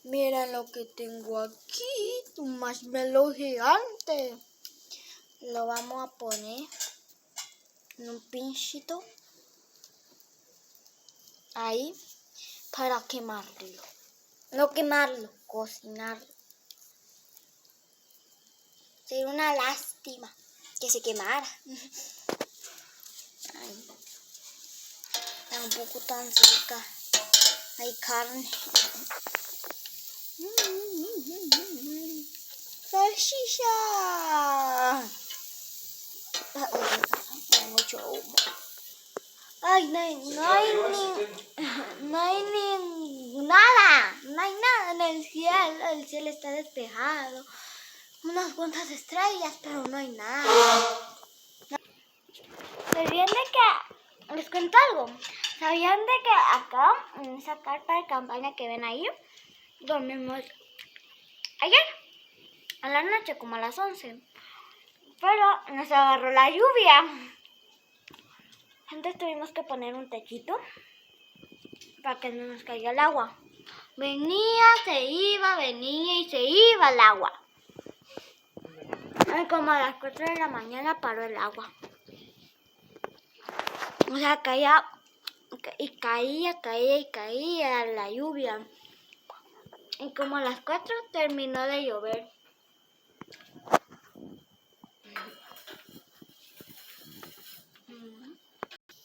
Miren lo que tengo aquí, un marshmallow gigante. Lo vamos a poner en un pinchito ahí para quemarlo. No quemarlo, cocinarlo. Sería una lástima que se quemara. Ay, está un poco tan cerca. Hay carne. ¡Salchicha! Mucho humo. Ay, no hay nada en el cielo está despejado. Unas cuantas estrellas, pero no hay nada. ¿Sabían de que, les cuento algo? ¿Sabían de que acá, en esa carpa de campaña que ven ahí, dormimos ayer, a la noche, como a las 11? Pero nos agarró la lluvia. Entonces tuvimos que poner un techito para que no nos caiga el agua. Venía, se iba, venía y se iba el agua. Y como a las 4 de la mañana paró el agua. O sea, caía la lluvia. Y como a las 4 terminó de llover.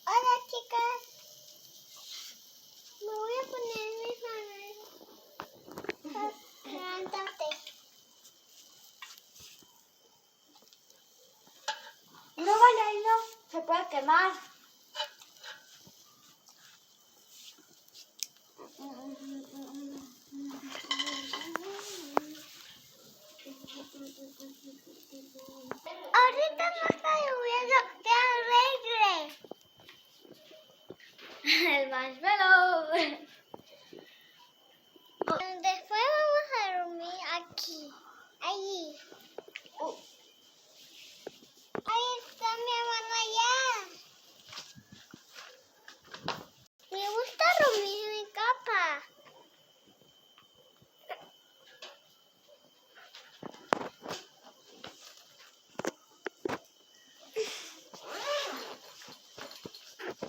Hola, chicas. Me voy a poner mis manos. Levántate. No vaya ahí, no. Se puede quemar. Ahorita no está lloviendo, ¡qué alegre! El marshmallow. Después vamos a dormir aquí, allí. Ahí está mi hermana allá. Me gusta dormir en mi cama.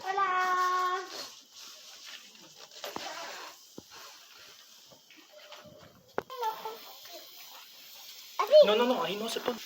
Hola. No, ahí no se pone.